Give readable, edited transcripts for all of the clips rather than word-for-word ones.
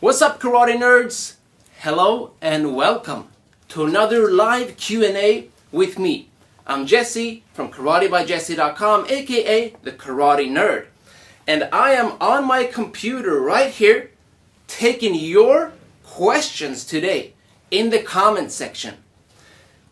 What's up, karate nerds? Hello and welcome to another live Q&A with me. I'm Jesse from karatebyjesse.com, aka the Karate Nerd. And I am on my computer right here taking your questions today in the comment section.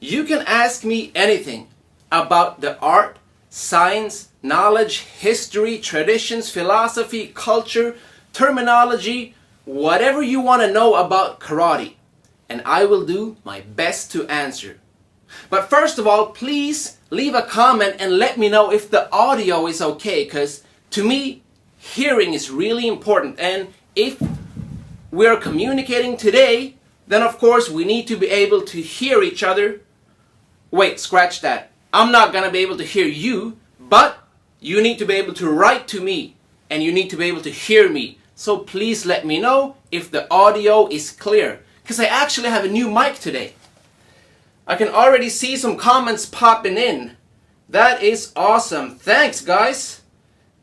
You can ask me anything about the art, science, knowledge, history, traditions, philosophy, culture, terminology, whatever you want to know about karate, and I will do my best to answer. But first of all, please leave a comment and let me know if the audio is okay, because to me, hearing is really important. And if we're communicating today, then of course we need to be able to hear each other. Wait, scratch that. I'm not going to be able to hear you, but you need to be able to write to me and you need to be able to hear me. So please let me know if the audio is clear, because I actually have a new mic today. I can already see some comments popping in. That is awesome. Thanks, guys.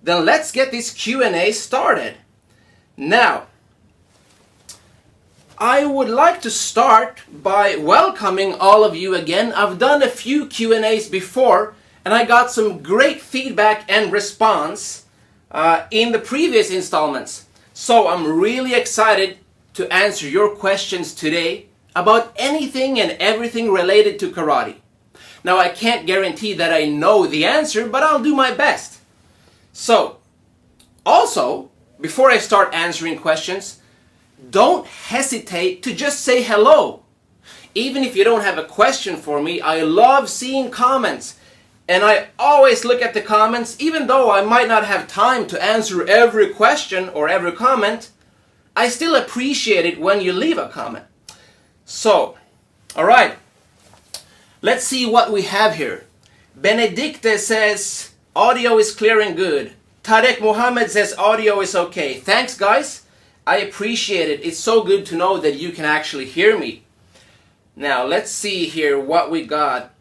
Then let's get this Q&A started. Now, I would like to start by welcoming all of you again. I've done a few Q&As before, and I got some great feedback and response in the previous installments. So I'm really excited to answer your questions today about anything and everything related to karate. Now, I can't guarantee that I know the answer, but I'll do my best. So, also, before I start answering questions, don't hesitate to just say hello. Even if you don't have a question for me, I love seeing comments. And I always look at the comments, even though I might not have time to answer every question or every comment, I still appreciate it when you leave a comment. So, alright, let's see what we have here. Benedicte says, audio is clear and good. Tarek Mohammed says, audio is okay. Thanks, guys. I appreciate it. It's so good to know that you can actually hear me. Now, let's see here what we got.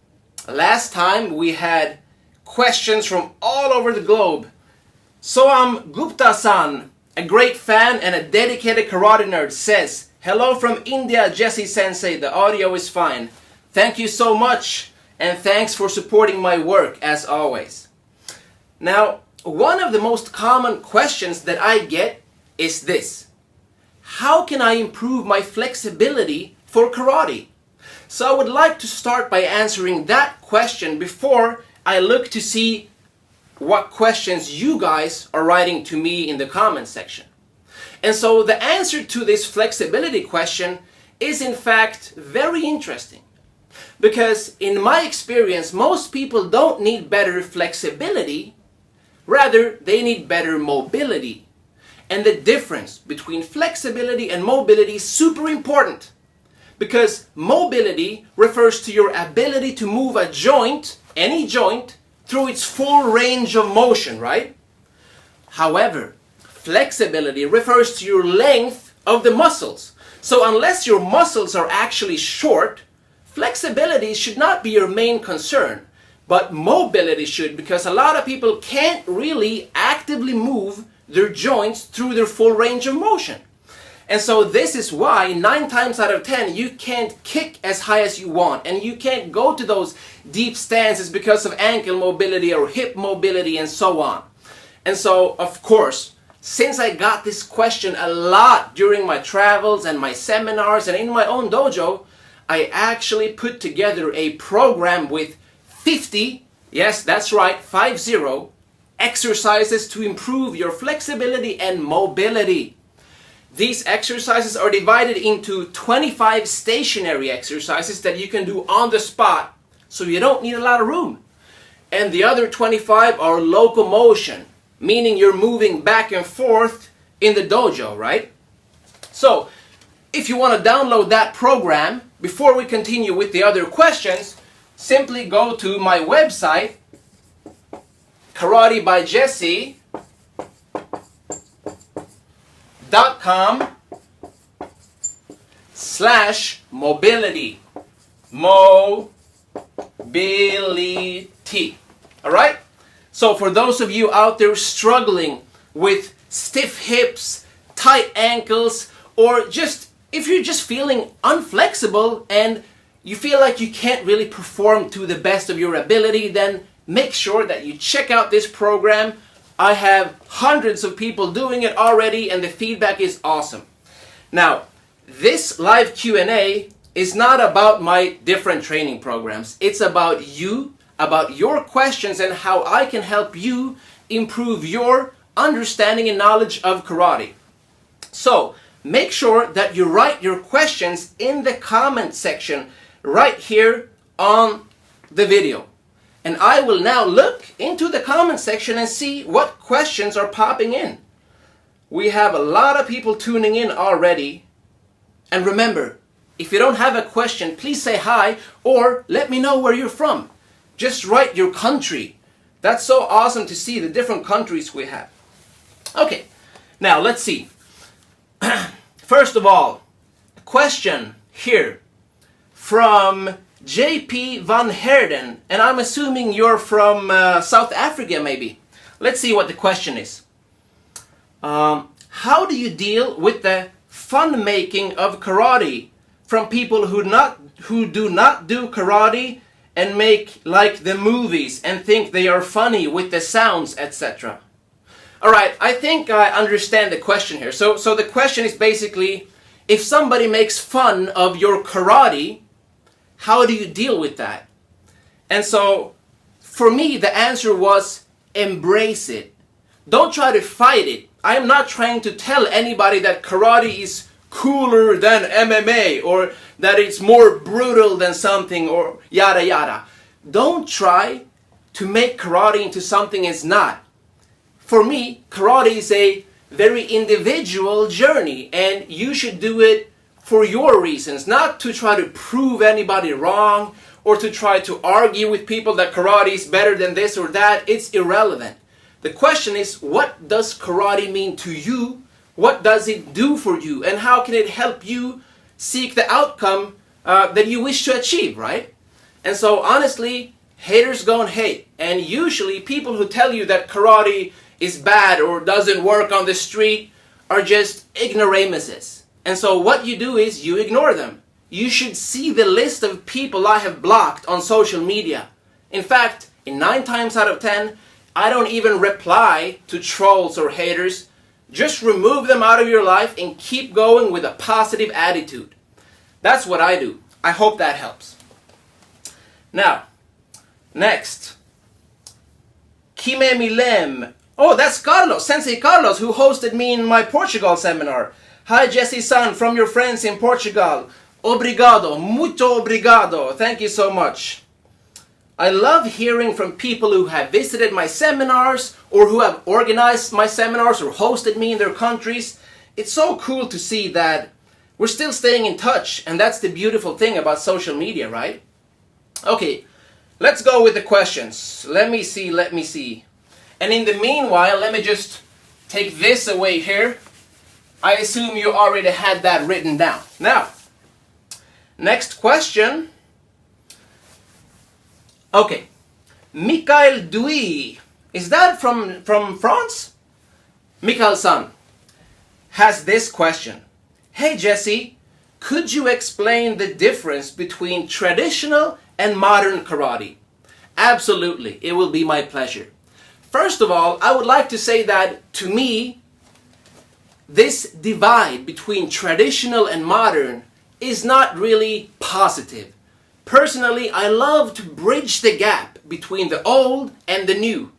Last time we had questions from all over the globe. Soam Gupta-san, a great fan and a dedicated karate nerd, says, hello from India, Jesse Sensei. The audio is fine. Thank you so much, and thanks for supporting my work as always. Now, one of the most common questions that I get is this: how can I improve my flexibility for karate? So I would like to start by answering that question before I look to see what questions you guys are writing to me in the comment section. And so the answer to this flexibility question is in fact very interesting. Because in my experience, most people don't need better flexibility, rather they need better mobility. And the difference between flexibility and mobility is super important. Because mobility refers to your ability to move a joint, any joint, through its full range of motion, right? However, flexibility refers to your length of the muscles. So unless your muscles are actually short, flexibility should not be your main concern. But mobility should, because a lot of people can't really actively move their joints through their full range of motion. And so this is why 9 times out of 10 you can't kick as high as you want, and you can't go to those deep stances because of ankle mobility or hip mobility and so on. And so, of course, since I got this question a lot during my travels and my seminars and in my own dojo, I actually put together a program with 50, yes, that's right, 50, exercises to improve your flexibility and mobility. These exercises are divided into 25 stationary exercises that you can do on the spot, so you don't need a lot of room. And the other 25 are locomotion, meaning you're moving back and forth in the dojo, right? So, if you want to download that program, before we continue with the other questions, simply go to my website, karatebyjesse.com/mobility. Mobility. Alright? So for those of you out there struggling with stiff hips, tight ankles, or just if you're just feeling unflexible and you feel like you can't really perform to the best of your ability, then make sure that you check out this program. I have hundreds of people doing it already and the feedback is awesome. Now, this live Q&A is not about my different training programs. It's about you, about your questions and how I can help you improve your understanding and knowledge of karate. So, make sure that you write your questions in the comment section right here on the video. And I will now look into the comment section and see what questions are popping in. We have a lot of people tuning in already. And remember, if you don't have a question, please say hi or let me know where you're from. Just write your country. That's so awesome to see the different countries we have. Okay, now let's see. First of all, a question here from JP Van Herden, and I'm assuming you're from South Africa maybe. Let's see what the question is. How do you deal with the fun making of karate from people who do not do karate and make like the movies and think they are funny with the sounds, etc.? Alright, I think I understand the question here. So the question is basically, if somebody makes fun of your karate, how do you deal with that? And so, for me, the answer was, embrace it. Don't try to fight it. I am not trying to tell anybody that karate is cooler than MMA, or that it's more brutal than something, or yada yada. Don't try to make karate into something it's not. For me, karate is a very individual journey, and you should do it for your reasons, not to try to prove anybody wrong or to try to argue with people that karate is better than this or that. It's irrelevant. The question is, what does karate mean to you? What does it do for you? And how can it help you seek the outcome that you wish to achieve, right? And so honestly, haters gonna hate. And usually people who tell you that karate is bad or doesn't work on the street are just ignoramuses. And so what you do is you ignore them. You should see the list of people I have blocked on social media. In fact, in 9 times out of 10, I don't even reply to trolls or haters. Just remove them out of your life and keep going with a positive attitude. That's what I do. I hope that helps. Now, next. Kime Milem. Oh, that's Carlos, Sensei Carlos, who hosted me in my Portugal seminar. Hi, Jesse-san, from your friends in Portugal. Obrigado, muito obrigado. Thank you so much. I love hearing from people who have visited my seminars or who have organized my seminars or hosted me in their countries. It's so cool to see that we're still staying in touch, and that's the beautiful thing about social media, right? Okay, let's go with the questions. Let me see. And in the meanwhile, let me just take this away here. I assume you already had that written down. Now, next question. Okay, Mikael Dui. Is that from France? Mikael-san has this question. Hey Jesse, could you explain the difference between traditional and modern karate? Absolutely, it will be my pleasure. First of all, I would like to say that, to me, this divide between traditional and modern is not really positive. Personally, I love to bridge the gap between the old and the new.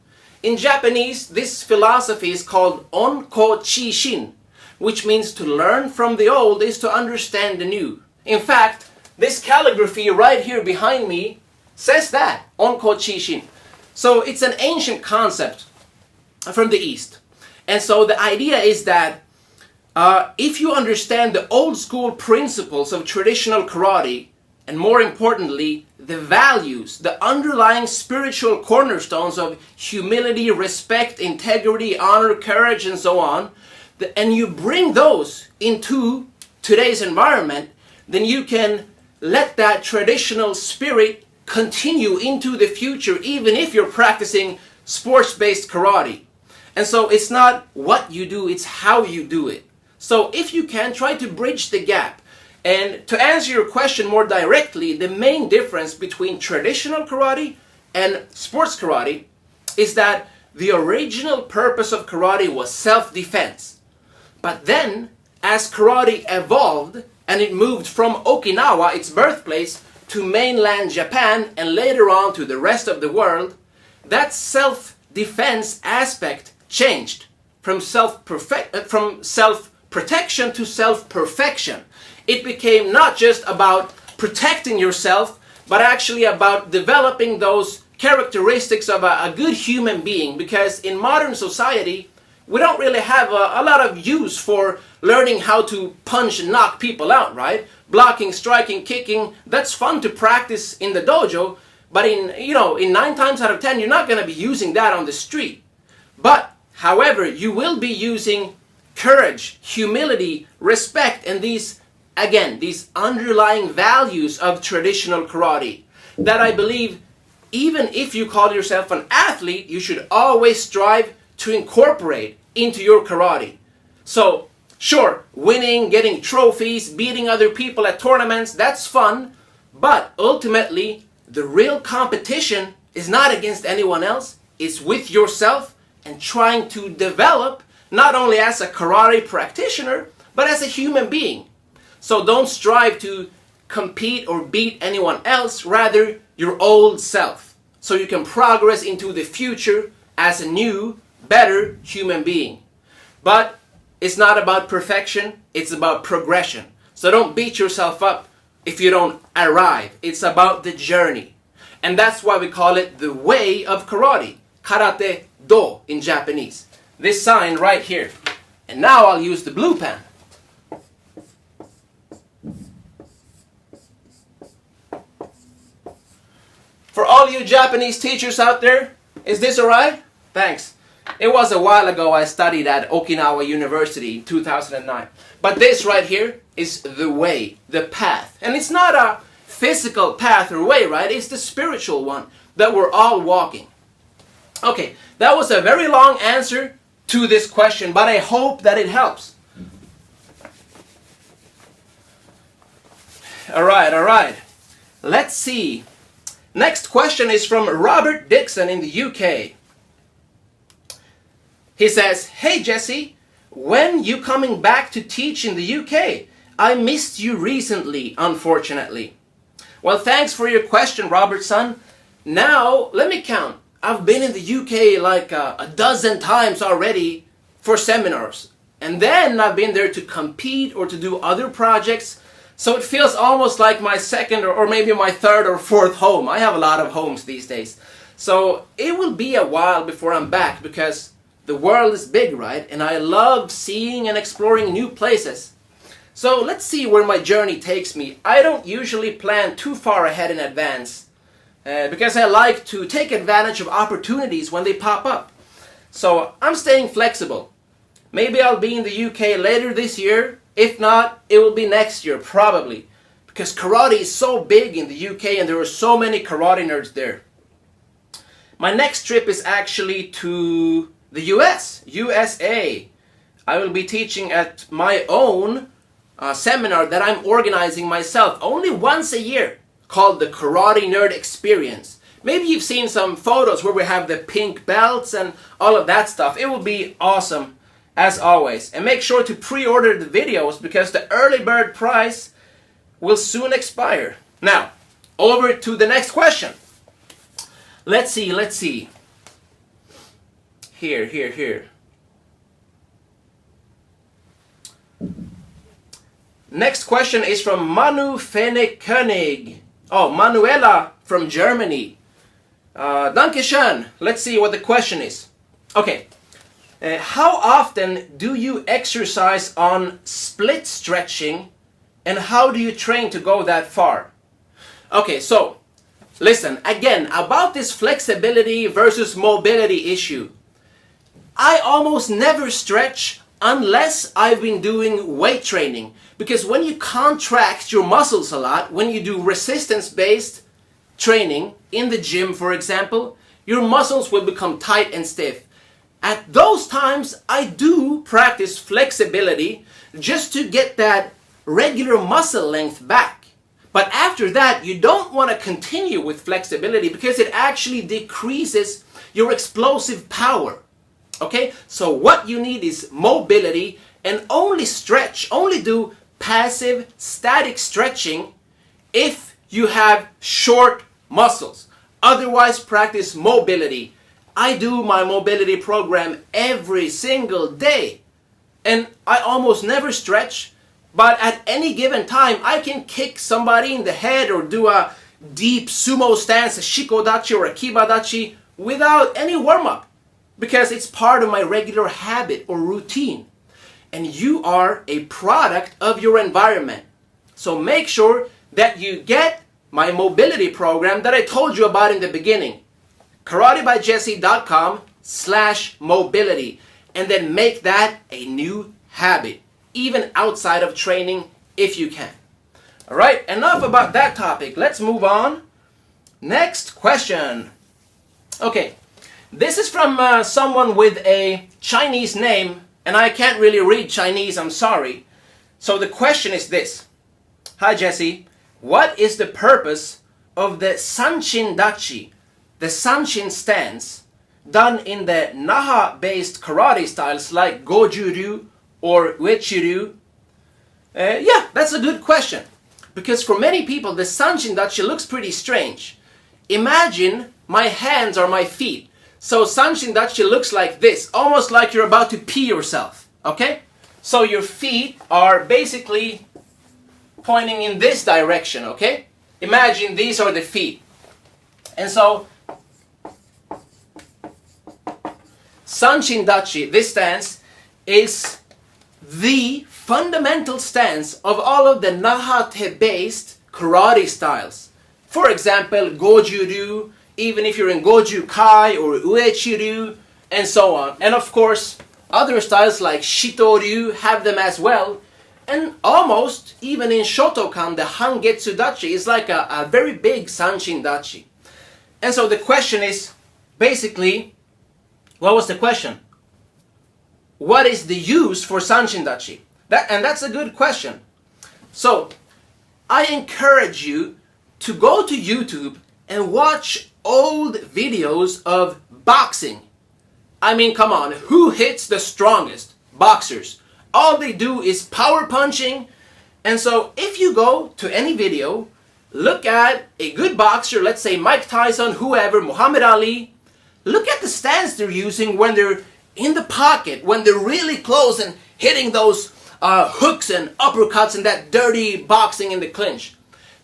In Japanese, this philosophy is called Onko-chi-shin, which means to learn from the old is to understand the new. In fact, this calligraphy right here behind me says that, Onko-chi-shin. So it's an ancient concept from the East. And so the idea is that if you understand the old school principles of traditional karate, and more importantly, the values, the underlying spiritual cornerstones of humility, respect, integrity, honor, courage, and so on, and you bring those into today's environment, then you can let that traditional spirit continue into the future, even if you're practicing sports-based karate. And so it's not what you do, it's how you do it. So if you can, try to bridge the gap. And to answer your question more directly, the main difference between traditional karate and sports karate is that the original purpose of karate was self-defense. But then, as karate evolved and it moved from Okinawa, its birthplace, to mainland Japan and later on to the rest of the world, that self-defense aspect changed from self-protection to self-perfection. It became not just about protecting yourself, but actually about developing those characteristics of a good human being, because in modern society, we don't really have a lot of use for learning how to punch and knock people out, right? Blocking, striking, kicking, that's fun to practice in the dojo, but in 9 times out of 10, you're not going to be using that on the street. But, however, you will be using courage, humility, respect, and these underlying values of traditional karate that I believe, even if you call yourself an athlete, you should always strive to incorporate into your karate. So, sure, winning, getting trophies, beating other people at tournaments, that's fun, but ultimately, the real competition is not against anyone else, it's with yourself and trying to develop not only as a karate practitioner, but as a human being. So don't strive to compete or beat anyone else, rather your old self, so you can progress into the future as a new, better human being. But it's not about perfection, it's about progression. So don't beat yourself up if you don't arrive. It's about the journey. And that's why we call it the way of karate. Karate do in Japanese. This sign right here. And now I'll use the blue pen. For all you Japanese teachers out there, is this alright? Thanks. It was a while ago I studied at Okinawa University in 2009. But this right here is the way, the path. And it's not a physical path or way, right? It's the spiritual one that we're all walking. Okay, that was a very long answer to this question, but I hope that it helps. Alright. Let's see. Next question is from Robert Dixon in the UK. He says, "Hey Jesse, when you coming back to teach in the UK? I missed you recently, unfortunately." Well, thanks for your question, Robert son. Now, let me count. I've been in the UK like a dozen times already for seminars. And then I've been there to compete or to do other projects. So it feels almost like my second or maybe my third or fourth home. I have a lot of homes these days. So it will be a while before I'm back because the world is big, right? And I love seeing and exploring new places. So let's see where my journey takes me. I don't usually plan too far ahead in advance because I like to take advantage of opportunities when they pop up. So I'm staying flexible. Maybe I'll be in the UK later this year. If not, it will be next year, probably. Because karate is so big in the UK and there are so many karate nerds there. My next trip is actually to the USA. I will be teaching at my own seminar that I'm organizing myself only once a year, called the Karate Nerd Experience. Maybe you've seen some photos where we have the pink belts and all of that stuff. It will be awesome, as always. And make sure to pre-order the videos because the early bird price will soon expire. Now, over to the next question. Let's see. Here. Next question is from Manu Fene König. Oh, Manuela from Germany. Danke schön. Let's see what the question is. Okay. How often do you exercise on split stretching and how do you train to go that far? Okay, so listen, again, about this flexibility versus mobility issue. I almost never stretch unless I've been doing weight training. Because when you contract your muscles a lot, when you do resistance-based training in the gym, for example, your muscles will become tight and stiff. At those times, I do practice flexibility just to get that regular muscle length back. But after that, you don't want to continue with flexibility because it actually decreases your explosive power. Okay? So what you need is mobility, and only stretch, only do passive static stretching if you have short muscles. Otherwise, practice mobility. I do my mobility program every single day, and I almost never stretch, but at any given time I can kick somebody in the head or do a deep sumo stance, a shikodachi or a kibadachi, without any warm-up, because it's part of my regular habit or routine. And you are a product of your environment. So make sure that you get my mobility program that I told you about in the beginning. karatebyjesse.com/mobility, and then make that a new habit, even outside of training if you can. Alright, enough about that topic. Let's move on. Next question. Okay, this is from someone with a Chinese name, and I can't really read Chinese, I'm sorry. So the question is this. Hi Jesse, what is the purpose of the sanchin dachi, the sanchin stance, done in the Naha-based karate styles like Goju-ryu or Uechi-ryu? Yeah, that's a good question. Because for many people, the sanchin dachi looks pretty strange. Imagine my hands are my feet. So sanchin dachi looks like this, almost like you're about to pee yourself, okay? So your feet are basically pointing in this direction, okay? Imagine these are the feet. And so sanchin dachi, this stance, is the fundamental stance of all of the Nahate-based karate styles. For example, Goju-ryu, even if you're in Goju Kai or Uechi-ryu, and so on. And of course, other styles like Shito-ryu have them as well. And almost, even in Shotokan, the Hangetsu dachi is like a very big sanchin dachi. And so the question is, basically, what was the question? What is the use for sanchin dachi? And that's a good question. So, I encourage you to go to YouTube and watch old videos of boxing. I mean, come on, who hits the strongest? Boxers. All they do is power punching. And so if you go to any video, look at a good boxer, let's say Mike Tyson, whoever, Muhammad Ali, look at the stance they're using when they're in the pocket, when they're really close and hitting those hooks and uppercuts and that dirty boxing in the clinch.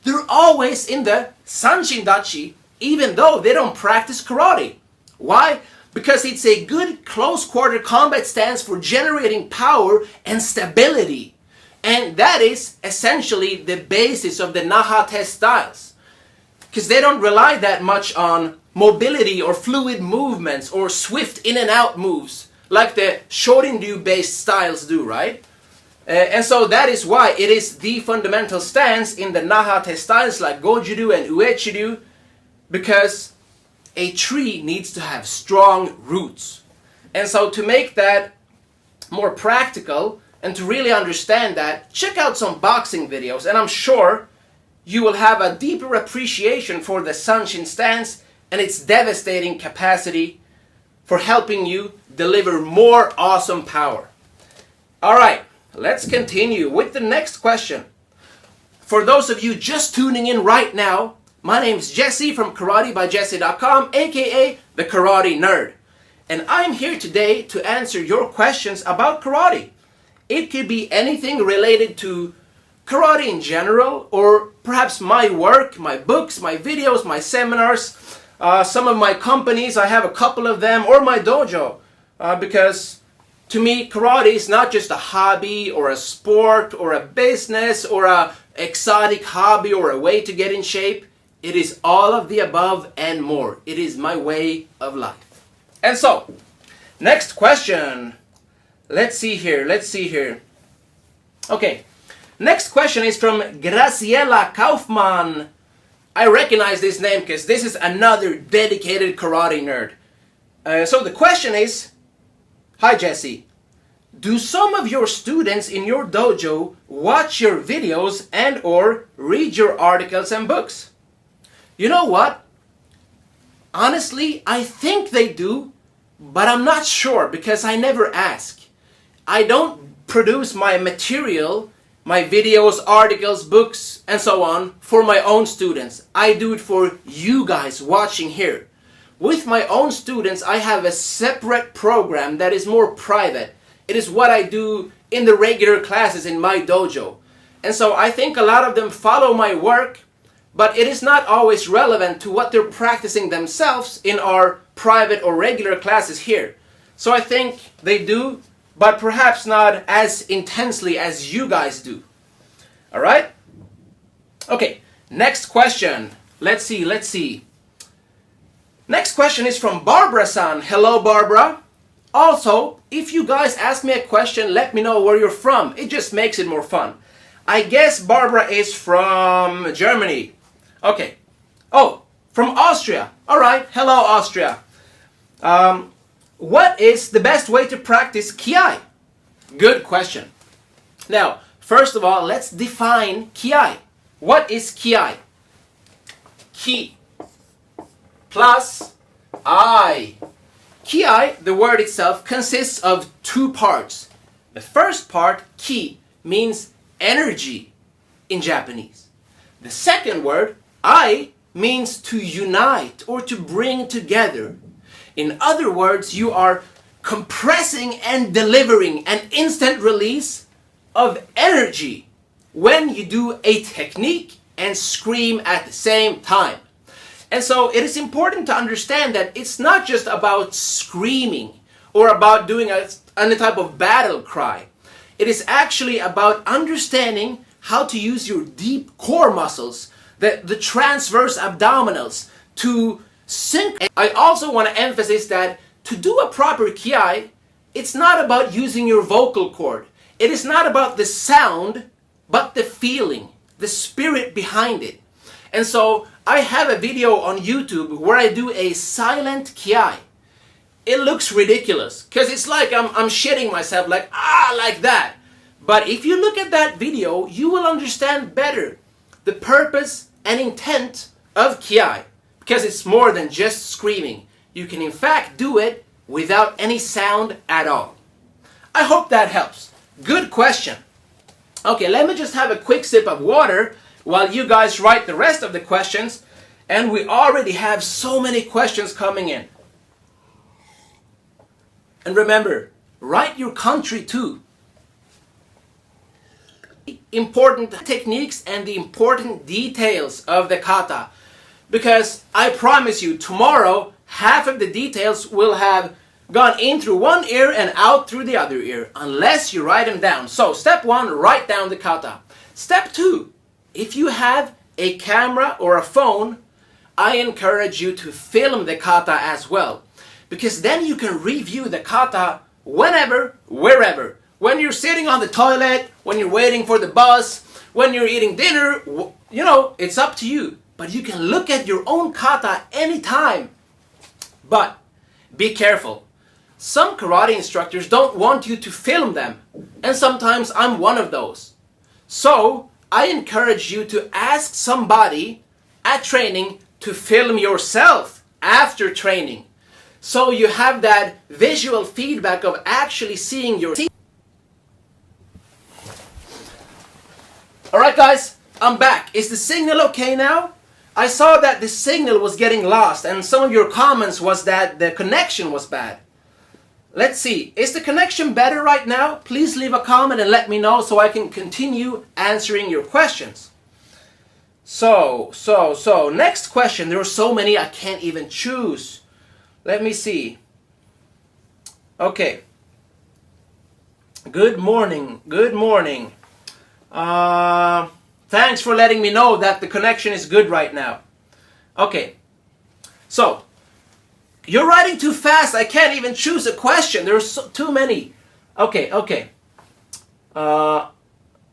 They're always in the sanchin dachi, even though they don't practice karate. Why? Because it's a good close quarter combat stance for generating power and stability. And that is essentially the basis of the Nahate styles. Because they don't rely that much on mobility or fluid movements or swift in and out moves like the Shorin-ryu based styles do, right? And so that is why it is the fundamental stance in the Nahate styles like Goju-ryu and Uechi-ryu, because a tree needs to have strong roots. And so to make that more practical and to really understand that, check out some boxing videos, and I'm sure you will have a deeper appreciation for the sanchin stance and its devastating capacity for helping you deliver more awesome power. Alright, let's continue with the next question. For those of you just tuning in right now, my name's Jesse from karatebyjesse.com, aka the Karate Nerd. And I'm here today to answer your questions about karate. It could be anything related to karate in general, or perhaps my work, my books, my videos, my seminars, some of my companies, I have a couple of them, or my dojo. Because to me, karate is not just a hobby or a sport or a business or a exotic hobby or a way to get in shape. It is all of the above and more. It is my way of life. And so, next question. Let's see here. Okay, next question is from Graciela Kaufman. I recognize this name because this is another dedicated karate nerd. So the question is, Hi Jesse. Do some of your students in your dojo watch your videos and or read your articles and books? You know what? Honestly, I think they do, but I'm not sure because I never ask. I don't produce my material, my videos, articles, books, and so on for my own students. I do it for you guys watching here. With my own students, I have a separate program that is more private. It is what I do in the regular classes in my dojo. And so I think a lot of them follow my work, but it is not always relevant to what they're practicing themselves in our private or regular classes here. So I think they do, but perhaps not as intensely as you guys do. Alright? Okay, next question. Let's see. Next question is from Barbara-san. Hello, Barbara. Also, if you guys ask me a question, let me know where you're from. It just makes it more fun. I guess Barbara is from Germany. Okay. Oh, from Austria. Alright, hello Austria. What is the best way to practice Ki? Good question. Now, first of all, let's define Ki. What is Ki? Ki plus I. Ki, the word itself, consists of two parts. The first part, ki, means energy in Japanese. The second word, I, means to unite or to bring together. In other words, you are compressing and delivering an instant release of energy when you do a technique and scream at the same time. And so it is important to understand that it's not just about screaming or about doing any type of battle cry. It is actually about understanding how to use your deep core muscles, the transverse abdominals, to sync. I also want to emphasize that to do a proper Ki, it's not about using your vocal cord. It is not about the sound, but the feeling, the spirit behind it. And so I have a video on YouTube where I do a silent Ki. It looks ridiculous because it's like I'm shitting myself like that. But if you look at that video, you will understand better the purpose and intent of Ki, because it's more than just screaming. You can in fact do it without any sound at all. I hope that helps. Good question. Okay, let me just have a quick sip of water while you guys write the rest of the questions. And we already have so many questions coming in. And remember, write your country too. Important techniques and the important details of the kata. Because I promise you, tomorrow, half of the details will have gone in through one ear and out through the other ear, unless you write them down. So, step 1, write down the kata. Step 2, if you have a camera or a phone, I encourage you to film the kata as well. Because then you can review the kata whenever, wherever. When you're sitting on the toilet, when you're waiting for the bus, when you're eating dinner, you know, it's up to you. But you can look at your own kata anytime. But be careful. Some karate instructors don't want you to film them. And sometimes I'm one of those. So, I encourage you to ask somebody at training to film yourself after training. So you have that visual feedback of actually seeing your... Alright guys, I'm back. Is the signal okay now? I saw that the signal was getting lost and some of your comments was that the connection was bad. Let's see, is the connection better right now? Please leave a comment and let me know so I can continue answering your questions. So, next question. There are so many I can't even choose. Let me see. Okay. Good morning. Thanks for letting me know that the connection is good right now. Okay. So, you're writing too fast. I can't even choose a question. There's too many. Okay.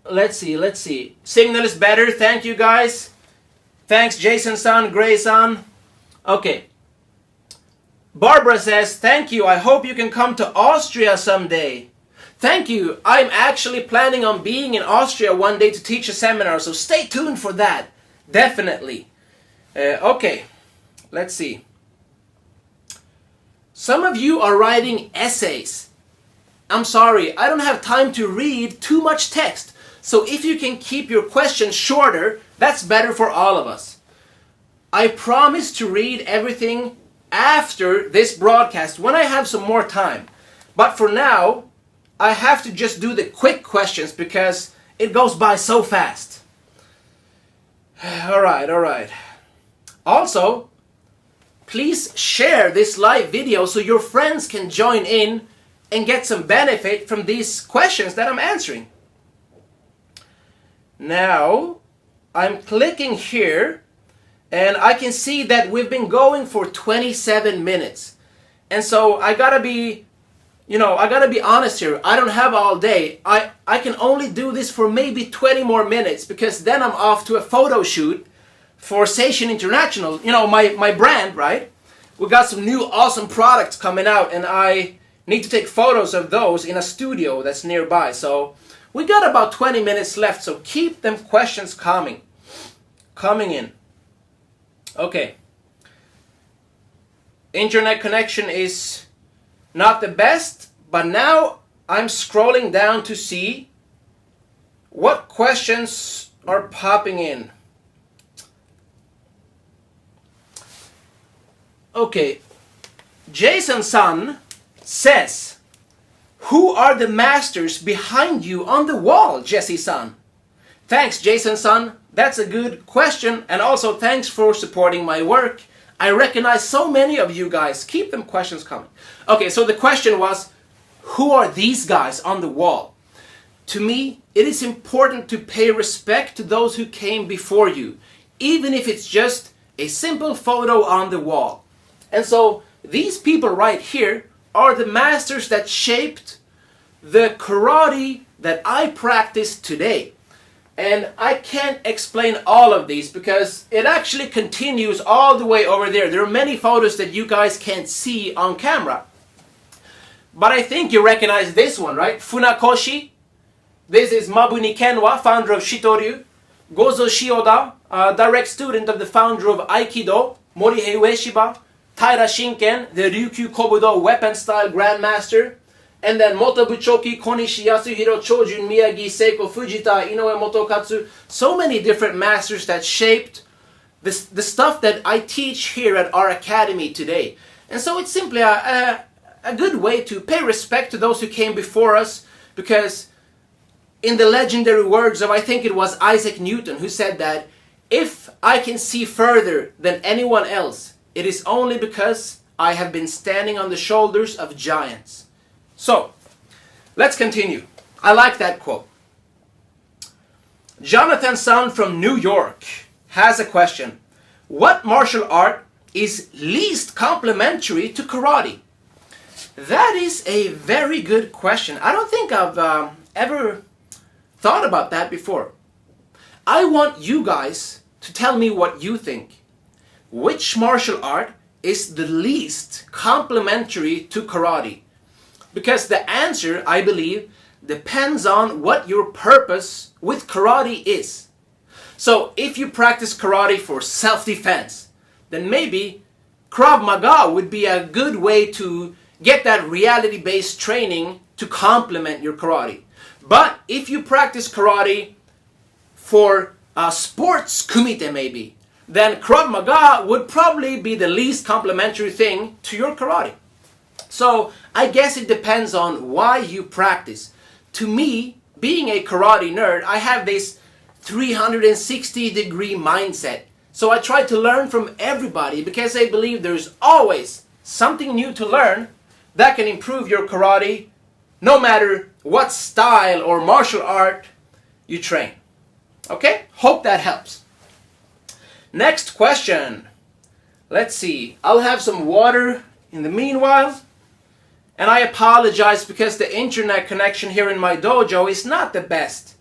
Let's see. Signal is better. Thank you guys. Thanks Jason-san, Gray-san. Okay. Barbara says, thank you. I hope you can come to Austria someday. Thank you. I'm actually planning on being in Austria one day to teach a seminar, so stay tuned for that. Definitely. Okay, let's see. Some of you are writing essays. I'm sorry, I don't have time to read too much text. So if you can keep your questions shorter, that's better for all of us. I promise to read everything after this broadcast when I have some more time. But for now, I have to just do the quick questions because it goes by so fast. All right. Also, please share this live video so your friends can join in and get some benefit from these questions that I'm answering. Now, I'm clicking here and I can see that we've been going for 27 minutes. And so I gotta be honest here. I don't have all day. I can only do this for maybe 20 more minutes because then I'm off to a photo shoot for Sanchin International. My brand, right? We got some new awesome products coming out and I need to take photos of those in a studio that's nearby. So we got about 20 minutes left, so keep them questions coming in. Okay. Internet connection is not the best, but now I'm scrolling down to see what questions are popping in. Okay. Jason-san says, who are the masters behind you on the wall, Jesse-san? Thanks, Jason-san. That's a good question. And also thanks for supporting my work. I recognize so many of you guys. Keep them questions coming. Okay, so the question was, who are these guys on the wall? To me, it is important to pay respect to those who came before you, even if it's just a simple photo on the wall. And so these people right here are the masters that shaped the karate that I practice today. And I can't explain all of these because it actually continues all the way over there. There are many photos that you guys can't see on camera. But I think you recognize this one, right? Funakoshi. This is Mabuni Kenwa, founder of Shitoryu. Gozo Shioda, direct student of the founder of Aikido, Morihei Ueshiba. Taira Shinken, the Ryukyu Kobudo weapon style grandmaster. And then Motobuchoki, Konishi, Yasuhiro, Chojun, Miyagi, Seiko, Fujita, Inoue Motokatsu. So many different masters that shaped the stuff that I teach here at our academy today. And so it's simply a good way to pay respect to those who came before us, because in the legendary words of, I think it was Isaac Newton, who said that if I can see further than anyone else, it is only because I have been standing on the shoulders of giants. So, let's continue. I like that quote. Jonathan Sun from New York has a question. What martial art is least complementary to karate? That is a very good question. I don't think I've ever thought about that before. I want you guys to tell me what you think. Which martial art is the least complementary to karate? Because the answer, I believe, depends on what your purpose with karate is. So if you practice karate for self-defense, then maybe Krav Maga would be a good way to get that reality-based training to complement your karate. But if you practice karate for sports kumite maybe, then Krav Maga would probably be the least complementary thing to your karate. So I guess it depends on why you practice. To me, being a karate nerd, I have this 360-degree mindset. So I try to learn from everybody because I believe there's always something new to learn that can improve your karate no matter what style or martial art you train. Okay? Hope that helps. Next question. Let's see. I'll have some water in the meanwhile. And I apologize because the internet connection here in my dojo is not the best.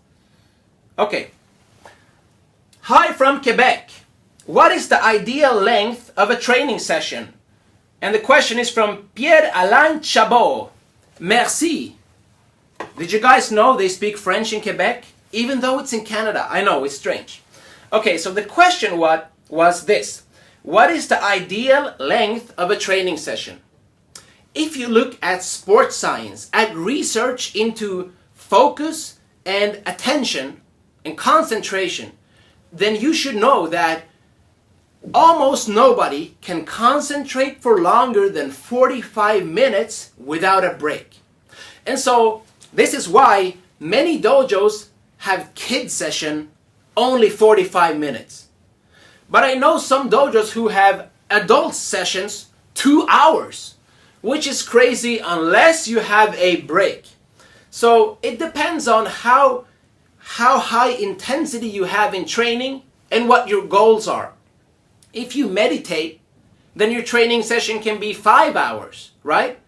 Okay. Hi from Quebec. What is the ideal length of a training session? And the question is from Pierre-Alain Chabot. Merci. Did you guys know they speak French in Quebec? Even though it's in Canada. I know, it's strange. Okay, so the question was this. What is the ideal length of a training session? If you look at sports science, at research into focus and attention and concentration, then you should know that almost nobody can concentrate for longer than 45 minutes without a break. And so this is why many dojos have kid session only 45 minutes. But I know some dojos who have adult sessions 2 hours, which is crazy unless you have a break. So it depends on how high intensity you have in training and what your goals are. If you meditate, then your training session can be 5 hours, right?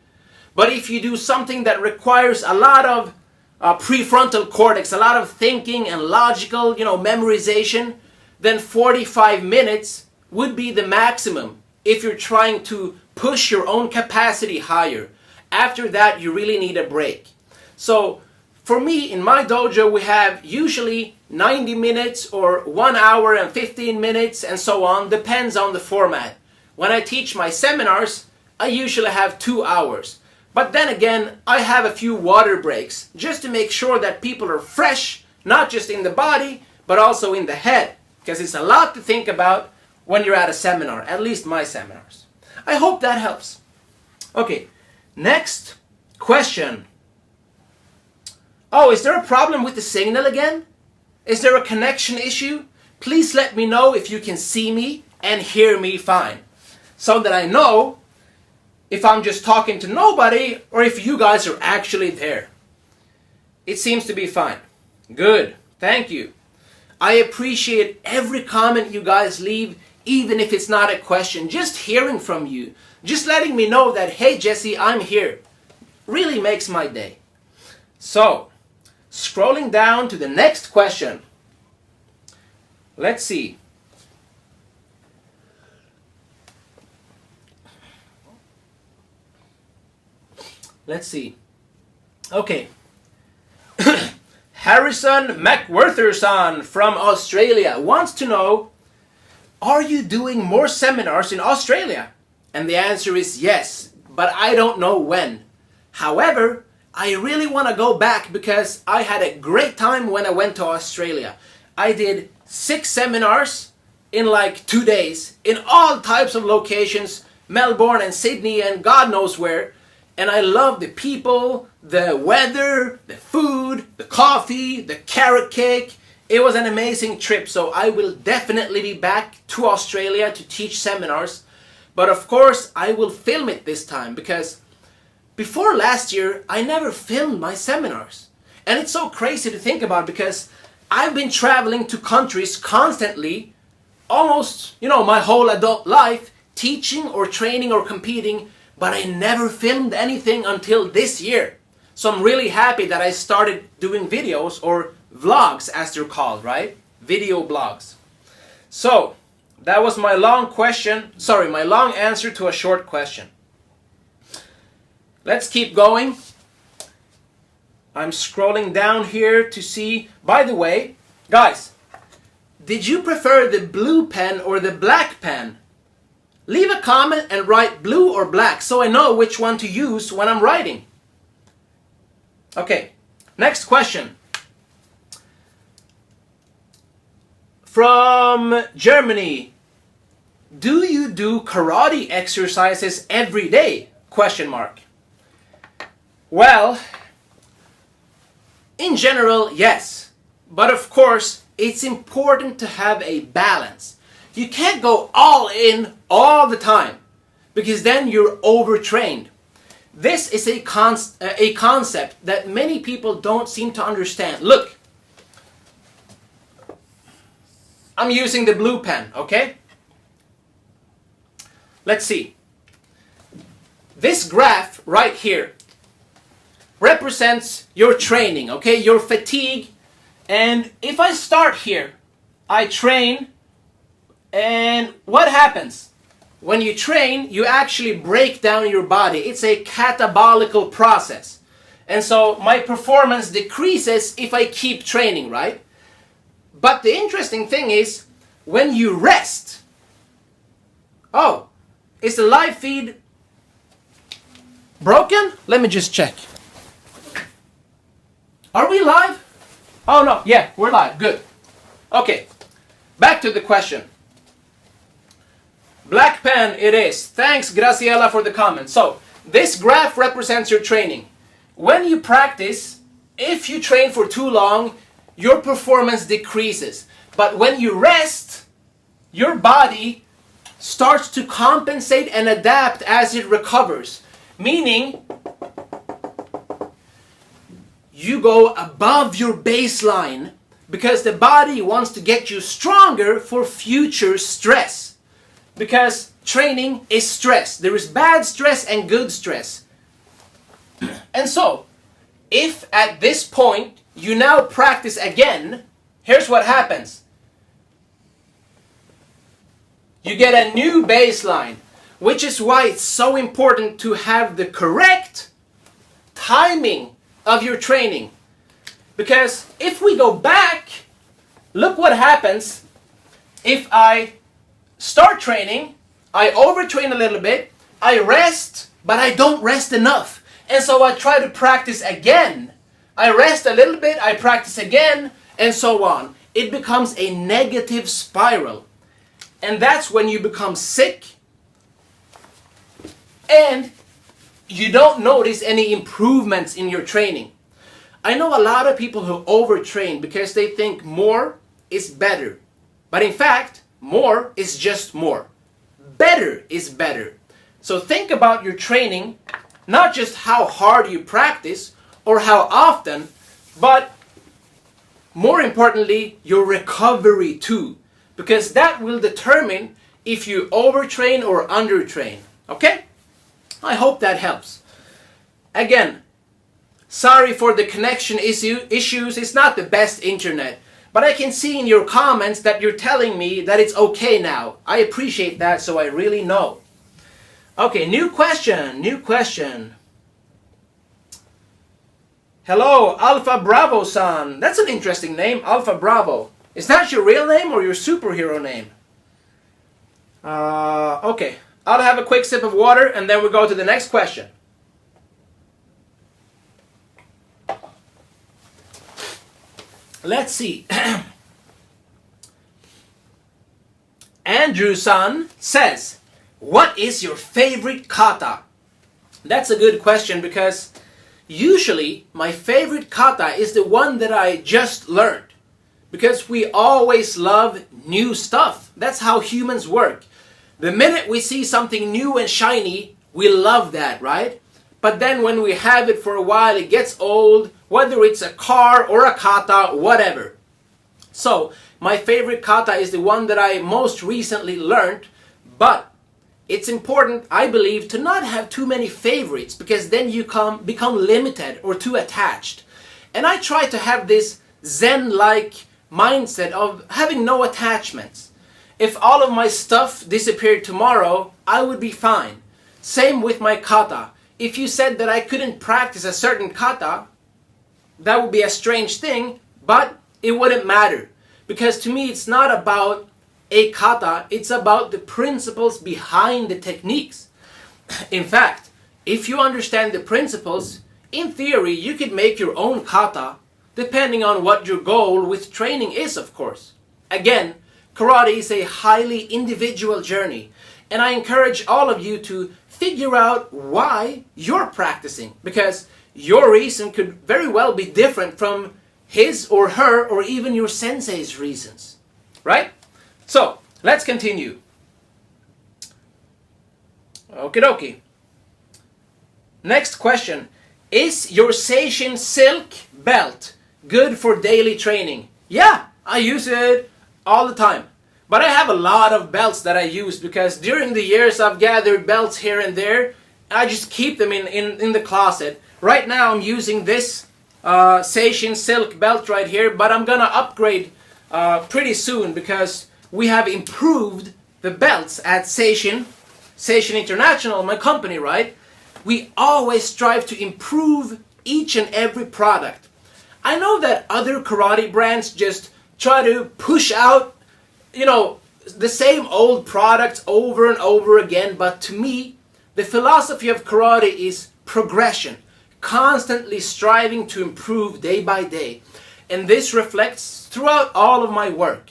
But if you do something that requires a lot of prefrontal cortex, a lot of thinking and logical, memorization, then 45 minutes would be the maximum if you're trying to push your own capacity higher. After that, you really need a break. So for me, in my dojo, we have usually 90 minutes or 1 hour and 15 minutes and so on, depends on the format. When I teach my seminars, I usually have 2 hours. But then again, I have a few water breaks just to make sure that people are fresh, not just in the body, but also in the head. Because it's a lot to think about when you're at a seminar, at least my seminars. I hope that helps. Okay, next question. Oh, is there a problem with the signal again? Is there a connection issue? Please let me know if you can see me and hear me fine, so that I know if I'm just talking to nobody or if you guys are actually there. It seems to be fine. Good. Thank you. I appreciate every comment you guys leave, even if it's not a question. Just hearing from you, just letting me know that, hey Jesse, I'm here, really makes my day. So, scrolling down to the next question. Let's see. Okay. Harrison McWhirtherson from Australia wants to know, are you doing more seminars in Australia? And the answer is yes, but I don't know when. However, I really want to go back because I had a great time when I went to Australia. I did 6 seminars in like 2 days in all types of locations, Melbourne and Sydney and God knows where. And I love the people, the weather, the food, the coffee, the carrot cake. It was an amazing trip, so I will definitely be back to Australia to teach seminars. But of course, I will film it this time because before last year, I never filmed my seminars. And it's so crazy to think about because I've been traveling to countries constantly, almost, my whole adult life, teaching or training or competing, but I never filmed anything until this year. So I'm really happy that I started doing videos or vlogs as they're called, right? Video blogs. So, that was my long answer to a short question. Let's keep going. I'm scrolling down here to see, by the way, guys, did you prefer the blue pen or the black pen? Leave a comment and write blue or black so I know which one to use when I'm writing. Okay, next question. From Germany. Do you do karate exercises every day? Question mark. Well, in general, yes. But of course, it's important to have a balance. You can't go all in all the time because then you're overtrained. This is a concept that many people don't seem to understand. Look, I'm using the blue pen, okay? Let's see. This graph right here represents your training, okay? Your fatigue. And if I start here, I train, and what happens? when you train, you actually break down your body. It's a catabolical process. And so my performance decreases if I keep training, right? But the interesting thing is, when you rest, oh, is the live feed broken? Let me just check. Are we live? Oh no, yeah, we're live, good. Okay, back to the question. Black pen it is. Thanks Graciela for the comment. So, this graph represents your training. When you practice, if you train for too long, your performance decreases. But when you rest, your body starts to compensate and adapt as it recovers. Meaning, you go above your baseline because the body wants to get you stronger for future stress. Because training is stress. There is bad stress and good stress. And so, if at this point you now practice again, here's what happens. You get a new baseline, which is why it's so important to have the correct timing of your training. Because if we go back, look what happens if I start training, I overtrain a little bit, I rest, but I don't rest enough. And so I try to practice again. I rest a little bit, I practice again, and so on. It becomes a negative spiral. And that's when you become sick and you don't notice any improvements in your training. I know a lot of people who overtrain because they think more is better. But in fact, more is just more. Better is better. So think about your training, not just how hard you practice or how often, but more importantly, your recovery too. Because that will determine if you overtrain or undertrain. Okay? I hope that helps. Again, sorry for the connection issues. It's not the best internet. But I can see in your comments that you're telling me that it's okay now. I appreciate that, so I really know. Okay, new question. Hello, Alpha Bravo-san. That's an interesting name, Alpha Bravo. Is that your real name or your superhero name? Okay, I'll have a quick sip of water and then we'll go to the next question. Let's see. Andrew-san says, what is your favorite kata? That's a good question because usually my favorite kata is the one that I just learned. Because we always love new stuff. That's how humans work. The minute we see something new and shiny, we love that, right? But then when we have it for a while, it gets old, whether it's a car or a kata, whatever. So, my favorite kata is the one that I most recently learned, but it's important, I believe, to not have too many favorites because then you become limited or too attached. And I try to have this Zen-like mindset of having no attachments. If all of my stuff disappeared tomorrow, I would be fine. Same with my kata. If you said that I couldn't practice a certain kata, that would be a strange thing, but it wouldn't matter. Because to me, it's not about a kata, it's about the principles behind the techniques. In fact, if you understand the principles, in theory, you could make your own kata, depending on what your goal with training is, of course. Again, karate is a highly individual journey, and I encourage all of you to figure out why you're practicing, because your reason could very well be different from his or her or even your sensei's reasons. Right? So, let's continue. Okie dokie. Next question. Is your Seishin silk belt good for daily training? Yeah, I use it all the time. But I have a lot of belts that I use because during the years I've gathered belts here and there. I just keep them in the closet. Right now I'm using this Seishin silk belt right here, but I'm gonna upgrade pretty soon because we have improved the belts at Seishin Seishin International, my company, right? We always strive to improve each and every product. I know that other karate brands just try to push out, the same old products over and over again, but to me, the philosophy of karate is progression, constantly striving to improve day by day. And this reflects throughout all of my work,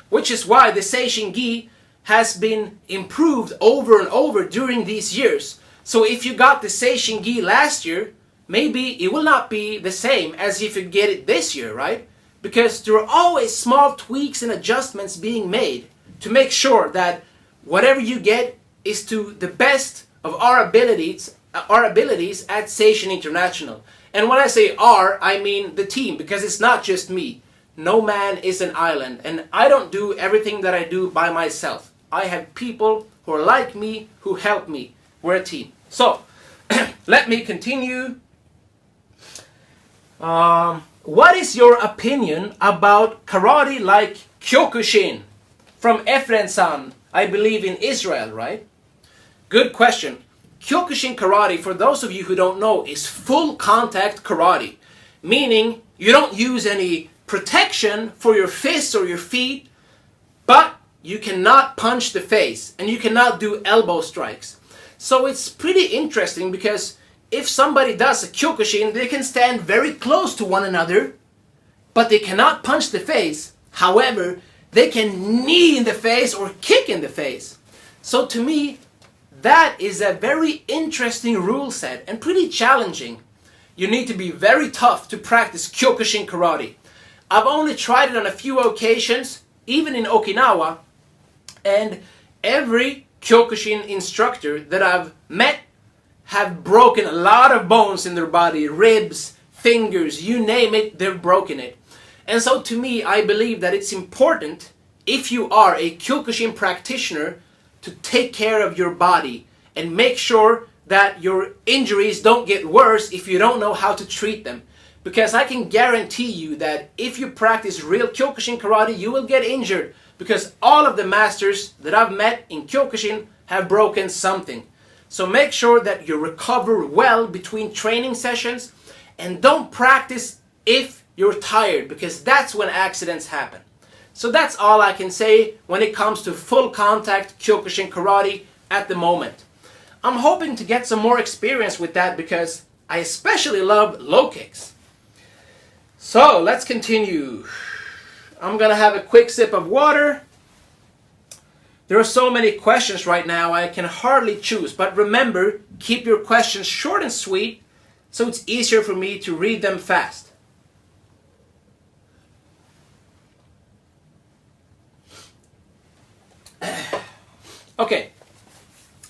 which is why the Seishin Gi has been improved over and over during these years. So if you got the Seishin Gi last year, maybe it will not be the same as if you get it this year, right? Because there are always small tweaks and adjustments being made to make sure that whatever you get is to the best of our abilities at Seishin International. And when I say our, I mean the team, because it's not just me. No man is an island, and I don't do everything that I do by myself. I have people who are like me, who help me. We're a team. So, let me continue. What is your opinion about karate like Kyokushin? From Efren-san, I believe in Israel, right? Good question. Kyokushin karate, for those of you who don't know, is full contact karate. Meaning, you don't use any protection for your fists or your feet, but you cannot punch the face and you cannot do elbow strikes. So it's pretty interesting because if somebody does a Kyokushin, they can stand very close to one another, but they cannot punch the face. However, they can knee in the face or kick in the face. So to me, that is a very interesting rule set and pretty challenging. You need to be very tough to practice Kyokushin karate. I've only tried it on a few occasions, even in Okinawa, and every Kyokushin instructor that I've met have broken a lot of bones in their body, ribs, fingers, you name it, they've broken it. And so to me, I believe that it's important, if you are a Kyokushin practitioner, to take care of your body and make sure that your injuries don't get worse if you don't know how to treat them. Because I can guarantee you that if you practice real Kyokushin karate, you will get injured. Because all of the masters that I've met in Kyokushin have broken something. So make sure that you recover well between training sessions, and don't practice if you're tired, because that's when accidents happen. So that's all I can say when it comes to full contact Kyokushin karate at the moment. I'm hoping to get some more experience with that because I especially love low kicks. So let's continue. I'm gonna have a quick sip of water. There are so many questions right now, I can hardly choose. But remember, keep your questions short and sweet so it's easier for me to read them fast. Okay,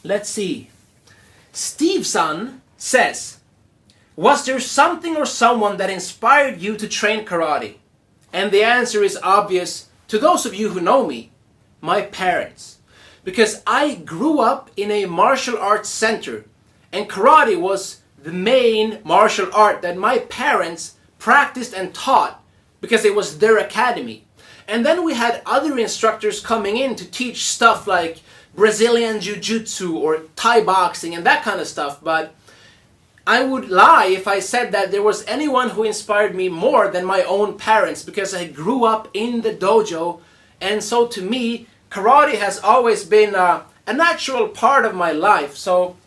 let's see. Steve-san says, was there something or someone that inspired you to train karate? And the answer is obvious to those of you who know me, my parents. Because I grew up in a martial arts center, and karate was the main martial art that my parents practiced and taught because it was their academy. And then we had other instructors coming in to teach stuff like Brazilian Jiu-Jitsu or Thai boxing and that kind of stuff, but I would lie if I said that there was anyone who inspired me more than my own parents, because I grew up in the dojo, and so to me, karate has always been a natural part of my life. So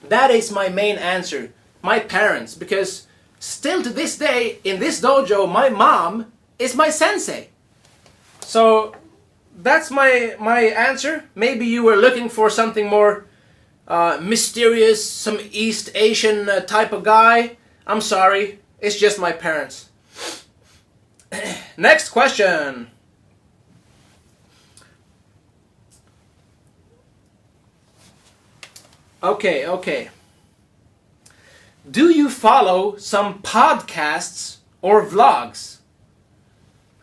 that is my main answer, my parents, because still to this day in this dojo, my mom is my sensei. So that's my answer. Maybe you were looking for something more mysterious, some East Asian type of guy. I'm sorry, it's just my parents. Next question. Okay. Do you follow some podcasts or vlogs?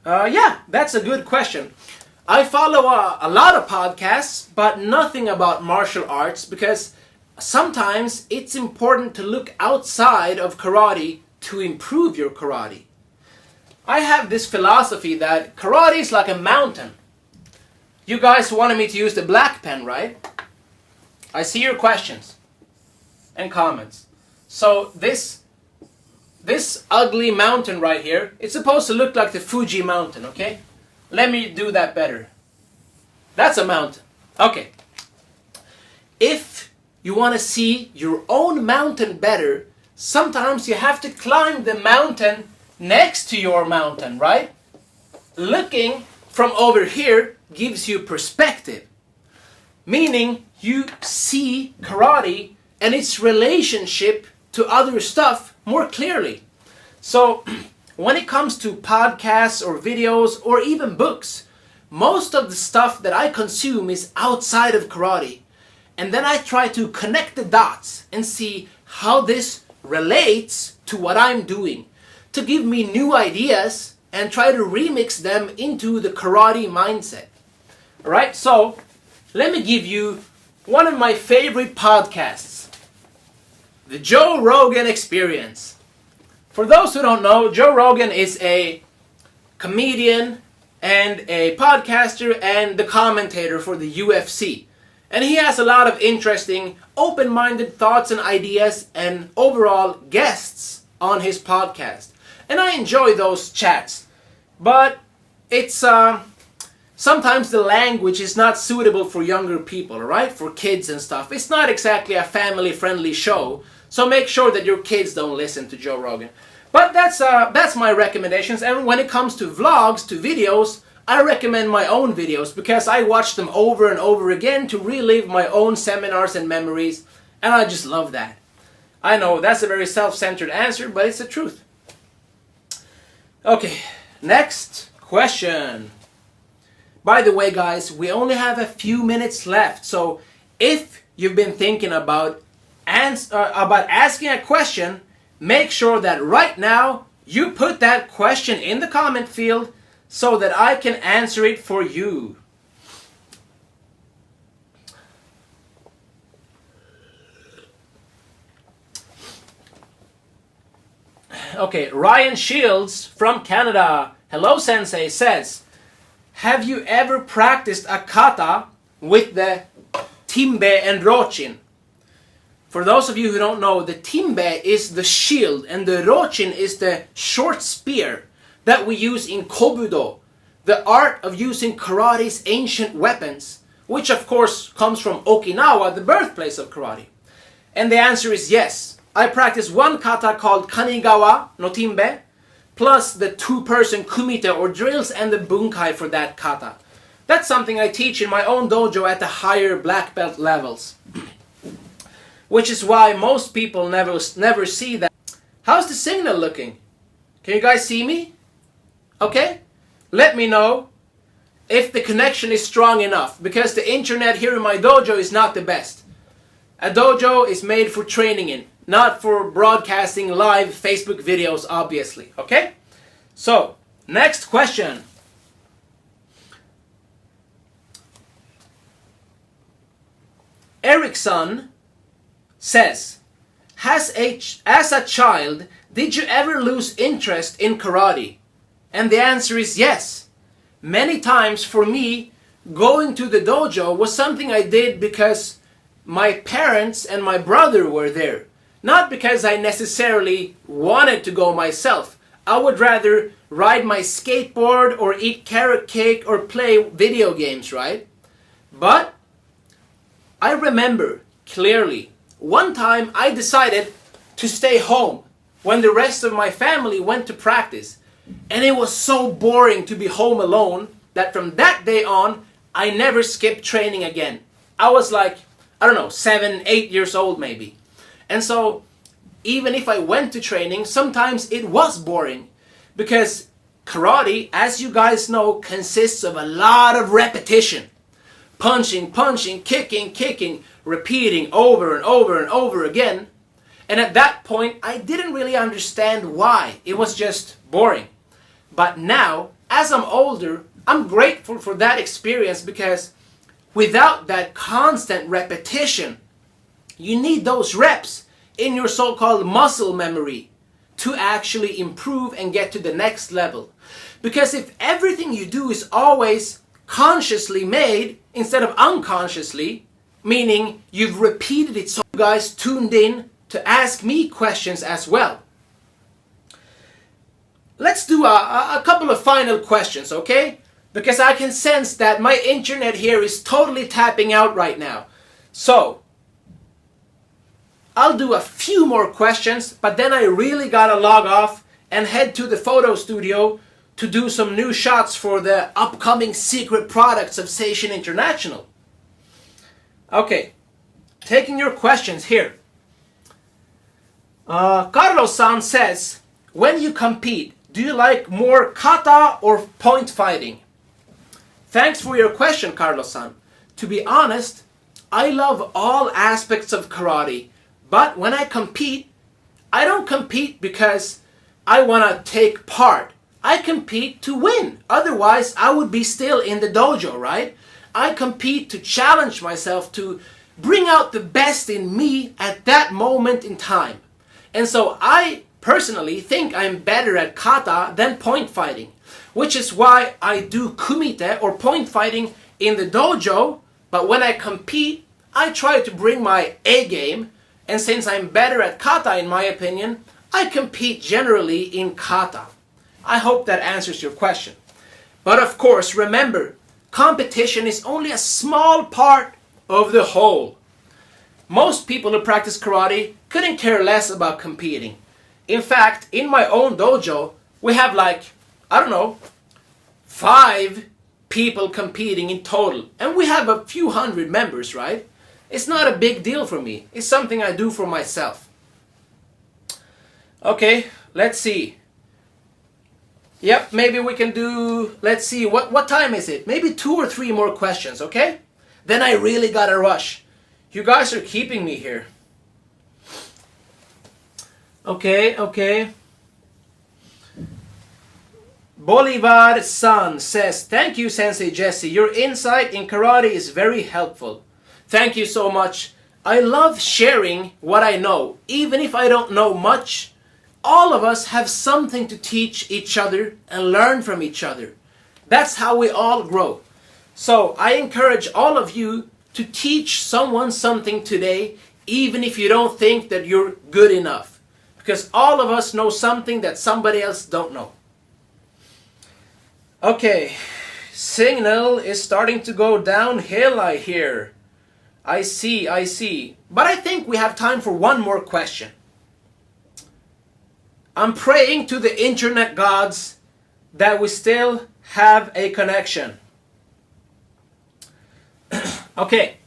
Yeah, that's a good question. I follow a lot of podcasts, but nothing about martial arts, because sometimes it's important to look outside of karate to improve your karate. I have this philosophy that karate is like a mountain. You guys wanted me to use the black pen, right? I see your questions and comments. So this ugly mountain right here, it's supposed to look like the Fuji mountain, okay? Let me do that better. That's a mountain. Okay. If you want to see your own mountain better, sometimes you have to climb the mountain next to your mountain, right? Looking from over here gives you perspective. Meaning you see karate and its relationship to other stuff more clearly. So when it comes to podcasts or videos or even books, most of the stuff that I consume is outside of karate. And then I try to connect the dots and see how this relates to what I'm doing, to give me new ideas and try to remix them into the karate mindset. Alright, so let me give you one of my favorite podcasts, the Joe Rogan Experience. For those who don't know, Joe Rogan is a comedian and a podcaster and the commentator for the UFC. And he has a lot of interesting, open-minded thoughts and ideas and overall guests on his podcast. And I enjoy those chats. But it's sometimes the language is not suitable for younger people, right? For kids and stuff. It's not exactly a family-friendly show. So make sure that your kids don't listen to Joe Rogan. But that's my recommendations. And when it comes to vlogs, to videos, I recommend my own videos because I watch them over and over again to relive my own seminars and memories, and I just love that. I know that's a very self-centered answer, but it's the truth. Okay, next question. By the way, guys, we only have a few minutes left, so if you've been thinking about asking a question, make sure that right now you put that question in the comment field so that I can answer it for you. Okay, Ryan Shields from Canada, hello sensei, says, have you ever practiced a kata with the timbe and rochin? For those of you who don't know, the timbe is the shield and the rochin is the short spear that we use in Kobudo, the art of using karate's ancient weapons, which of course comes from Okinawa, the birthplace of karate. And the answer is yes. I practice one kata called Kanigawa no Timbe, plus the two-person kumite or drills and the bunkai for that kata. That's something I teach in my own dojo at the higher black belt levels. Which is why most people never see that. How's the signal looking? Can you guys see me? Okay? Let me know if the connection is strong enough, because the internet here in my dojo is not the best. A dojo is made for training in, not for broadcasting live Facebook videos, obviously. Okay? So, next question. Erickson says, as a child, did you ever lose interest in karate? And the answer is yes. Many times for me, going to the dojo was something I did because my parents and my brother were there. Not because I necessarily wanted to go myself. I would rather ride my skateboard or eat carrot cake or play video games, right? But I remember clearly, one time I decided to stay home when the rest of my family went to practice. And it was so boring to be home alone that from that day on, I never skipped training again. I was like, I don't know, 7, 8 years old maybe. And so, even if I went to training, sometimes it was boring. Because karate, as you guys know, consists of a lot of repetition. Punching, punching, kicking, repeating over and over and over again. And at that point, I didn't really understand why. It was just boring. But now, as I'm older, I'm grateful for that experience because without that constant repetition, you need those reps in your so-called muscle memory to actually improve and get to the next level. Because if everything you do is always consciously made instead of unconsciously, meaning you've repeated it so you guys tuned in to ask me questions as well. Let's do a couple of final questions, okay? Because I can sense that my internet here is totally tapping out right now. So, I'll do a few more questions, but then I really gotta log off and head to the photo studio to do some new shots for the upcoming secret products of Seishin International. Okay, taking your questions here. Carlos-san says, when you compete, do you like more kata or point fighting? Thanks for your question, Carlos-san. To be honest, I love all aspects of karate, but when I compete, I don't compete because I want to take part. I compete to win. Otherwise, I would be still in the dojo, right? I compete to challenge myself, to bring out the best in me at that moment in time. And so I personally think I'm better at kata than point fighting, which is why I do kumite or point fighting in the dojo, but when I compete, I try to bring my A game, and since I'm better at kata in my opinion, I compete generally in kata. I hope that answers your question. But of course, remember, competition is only a small part of the whole. Most people who practice karate couldn't care less about competing. In fact, in my own dojo, we have like, I don't know, 5 people competing in total. And we have a few hundred members, right? It's not a big deal for me. It's something I do for myself. Okay, let's see. Yep, maybe we can do, let's see, what time is it? Maybe 2 or 3 more questions, okay? Then I really gotta rush. You guys are keeping me here. Okay. Bolivar-san says, thank you, Sensei Jesse. Your insight in karate is very helpful. Thank you so much. I love sharing what I know. Even if I don't know much, all of us have something to teach each other and learn from each other. That's how we all grow. So I encourage all of you to teach someone something today, even if you don't think that you're good enough. Because all of us know something that somebody else don't know. Okay, signal is starting to go downhill, I hear. I see. But I think we have time for one more question. I'm praying to the internet gods that we still have a connection. Okay.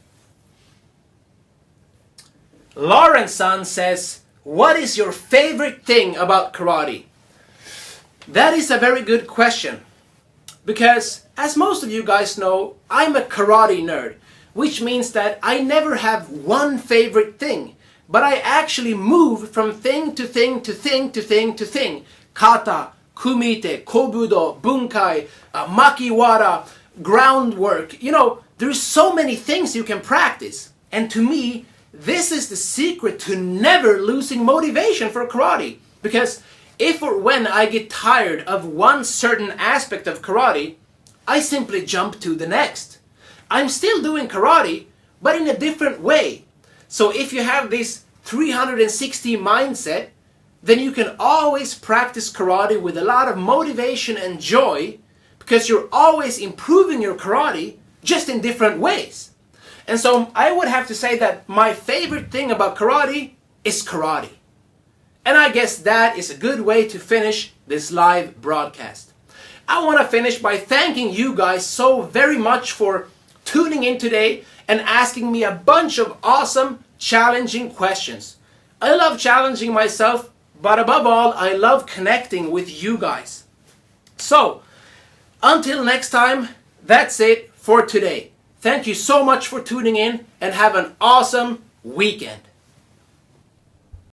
Lawrence-san says, what is your favorite thing about karate? That is a very good question. Because, as most of you guys know, I'm a karate nerd. Which means that I never have one favorite thing. But I actually move from thing to thing to thing to thing to thing. Kata, kumite, kobudo, bunkai, makiwara, groundwork. You know, there's so many things you can practice. And to me, this is the secret to never losing motivation for karate. Because if or when I get tired of one certain aspect of karate, I simply jump to the next. I'm still doing karate, but in a different way. So if you have this 360 mindset, then you can always practice karate with a lot of motivation and joy, because you're always improving your karate, just in different ways. And so I would have to say that my favorite thing about karate is karate. And I guess that is a good way to finish this live broadcast. I want to finish by thanking you guys so very much for tuning in today and asking me a bunch of awesome, challenging questions. I love challenging myself, but above all, I love connecting with you guys. So, until next time, that's it for today. Thank you so much for tuning in and have an awesome weekend.